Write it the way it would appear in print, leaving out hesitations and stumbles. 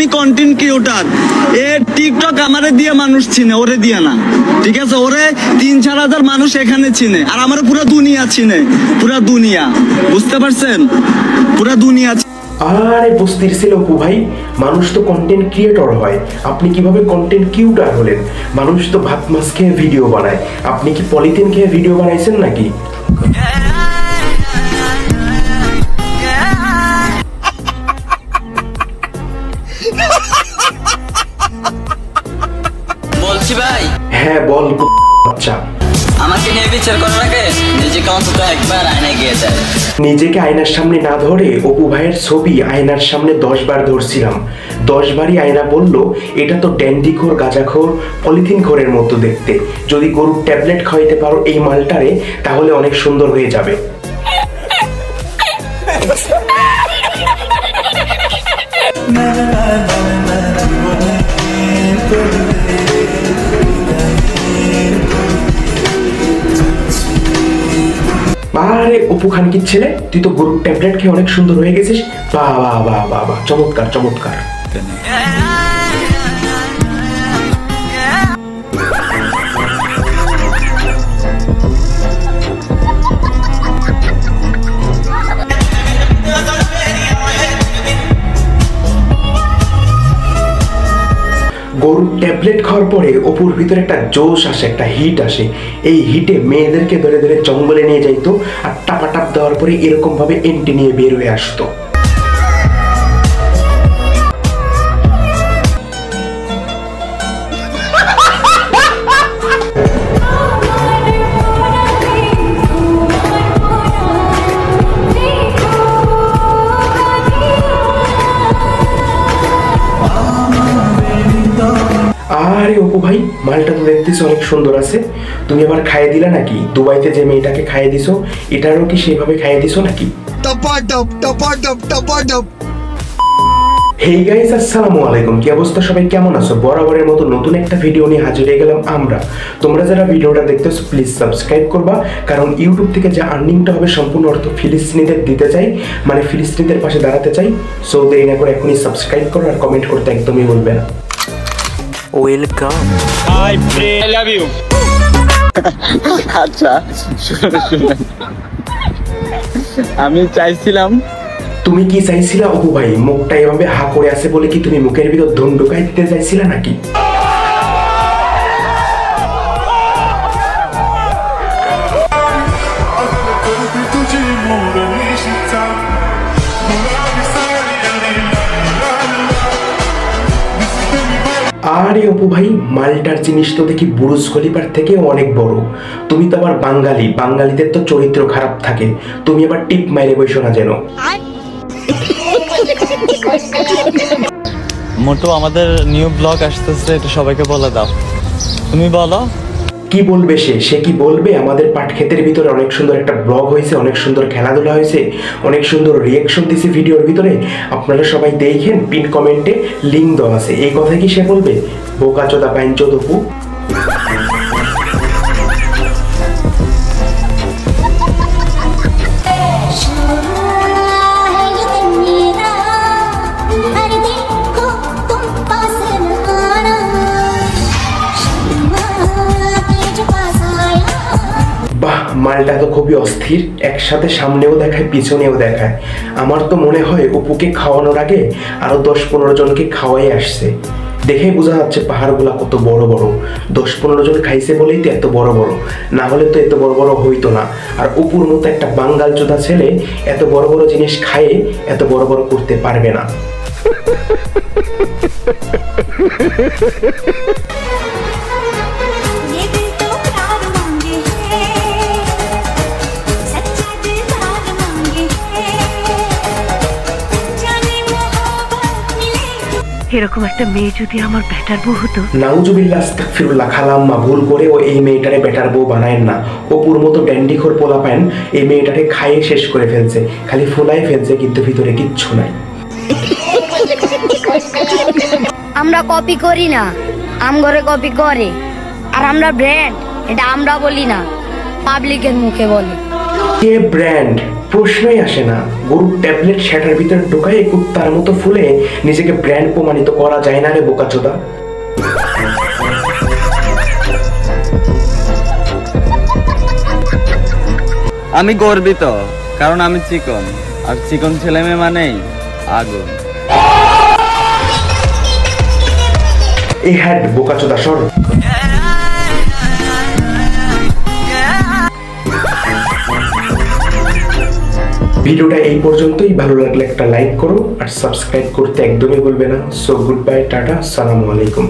আমি content creator, এ TikTok আমারে দিয়ে মানুষ চিনে, ওরে দিয়ে না। ঠিক আছে, ওরে 3-4 হাজার মানুষ এখানে চিনে, আর আমার পুরো দুনিয়া চিনে, পুরো দুনিয়া, বুঝতে পারছেন, পুরো দুনিয়া। আরে বস্তির ছিল অপু ভাই, মানুষ তো কন্টেন্ট ক্রিয়েটর হয়, আপনি কিভাবে কন্টেন্ট ক্রিয়েটর হলেন? মানুষ তো ভাত মাছ খেয়ে ভিডিও বানায়, আপনি কি পলিথিন খেয়ে ভিডিও বানাইছেন নাকি? বলছি ভাই। হ্যাঁ বল। আচ্ছা, আমাকে নিয়ে বিচার করার আগে নিজেকে অন্তত একবার আয়নায় গিয়ে দেয়। নিজেকে আয়নার সামনে না ধরে অপু ভাইয়ের ছবি আয়নার সামনে 10 বার ধরছিলাম। 10 বারই আয়না বলল, এটা তো ড্যান্ডিখোর, গাঁজাখোর, পলিথিন খোরের মতো দেখতে, যদি গরুর ট্যাবলেট খাওয়াইতে পারো এই মালটারে তাহলে অনেক সুন্দর হয়ে যাবে। আরে অপু খানকির ছেলে, তুই তো গরুর ট্যাবলেট খেয়ে অনেক সুন্দর হয়ে গেছিস। বাহ বাহ বাহ বাহ বাহ, চমৎকার চমৎকার। গরুর ট্যাবলেট খাওয়ার পরে অপুর ভিতরে একটা জোশ আসে, একটা হিট আসে। এই হিটে মেয়েদেরকে ধরে ধরে জঙ্গলে নিয়ে যাইতো, আর টাপাটাপ দেওয়ার পরে এরকম ভাবে এন্ট্রি নিয়ে বের হয়ে আসতো। আরে অপু ভাই, মালটা তো দেখতেছো অনেক সুন্দর আছে, তুমি আবার খাইয়ে দিলা নাকি? দুবাইতে যে মেয়েটাকে খাইয়ে দিছো, এটারও কি সেভাবে খাইয়ে দিছো নাকি? হেই গাইস, আসসালামু আলাইকুম। কি অবস্থা সবাই, কেমন আছো? বরাবরের মতো নতুন একটা ভিডিও নিয়ে হাজির হয়ে গেলাম আমরা। তোমরা যারা ভিডিওটা দেখতেছো প্লিজ সাবস্ক্রাইব করবা, কারণ ইউটিউব থেকে যে আর্নিংটা হবে সম্পূর্ণ অর্থ ফিলিস্তিনিদের দিতে চাই, মানে ফিলিস্তিনিদের পাশে দাঁড়াতে চাই। সো দেরি না করে এখনই সাবস্ক্রাইব করো, আর কমেন্ট করতে একদমই বলবে না। Welcome. Hi friend, I love you. আচ্ছা শুনুন, আমি চাইছিলাম। তুমি কি চাইছিলা অপু ভাই? মুখটা এভাবে হা করে আছে বলে কি তুমি মুখের ভিতর ধন ঢুকাই দিতে চাইছিলা নাকি? আরে অপু ভাই, মালটার জিনিস তো দেখি বুরুজ খলিফার থেকে অনেক বড়। তুমি তো আবার বাঙালি, বাঙালিদের তো চরিত্র খারাপ থাকে, তুমি আবার টিপ মাইরে বসো না যেন। মোটো আমাদের নিউ ব্লগ আসতেছে, এটা সবাইকে বলে দাও। তুমি বলো। কি বলবে সে? সে কি বলবে? আমাদের পাটক্ষেতের ভিতরে অনেক সুন্দর একটা ব্লগ হয়েছে, অনেক সুন্দর খেলাধুলা হয়েছে, অনেক সুন্দর রিয়াকশন দিয়েছে ভিডিওর ভিতরে, আপনারা সবাই দেখেন, পিন কমেন্টে লিঙ্ক দেওয়া আছে। এই কথা কি সে বলবে? বোকা চোদা পাইন চোদপু। মালটা তো খুবই অস্থির, একসাথে সামনেও দেখায় পিছনেও দেখায়। আমার তো মনে হয় অপুকে খাওয়ানোর আগে আরো 10-15 জনকে খাওয়াই আসছে। দেখেই বোঝা যাচ্ছে পাহাড়গুলা কত বড় বড়। 10-15 জন খাইছে বলেই তো এত বড় বড়, না হলে তো এত বড় বড় হইতো না। আর অপুর মতো একটা বাঙ্গাল চোদা ছেলে এত বড় বড় জিনিস খায়ে এত বড় বড় করতে পারবে না। এরকম একটা মেয়ে যদি আমার বেটার বউ হতো। নাউজুবিল্লাহ, আস্তাগফিরুল্লাহ, খালাম্মা, ভুল করে ও এই মেয়েটারে বেটার বউ বানায়েন না। অপুর মতো ড্যান্ডিখোর পোলাপান এই মেয়েটাকে খাইয়ে শেষ করে ফেলছে, খালি ফুলাই ফেলছে, কিন্তু ভিতরে কিচ্ছু নাই। আমরা কপি করি না, আমগরে কপি করে। আর আমরা ব্র্যান্ড, এটা আমরা বলি না, পাবলিকের মুখে বলে। কে ব্র্যান্ড? প্রশ্নই আসে না। গরুর ট্যাবলেট সেটার ভিতরে ঢোকায় কুত্তার মতো ফুলে নিজেকে ব্র্যান্ড প্রমাণিত করা যায় না রে বোকাচোদা। আমি গর্বিত, কারণ আমি চিকন, আর চিকন ছেলে মেয়ে মানেই আগুন। এই হ্যাড বোকাচোদা সর। ভিডিওটা এই পর্যন্তই। ভালো লাগলে একটা লাইক করো আর সাবস্ক্রাইব করতে একদমই ভুলবে না। সো গুড বাই, টাটা, আসসালামু আলাইকুম।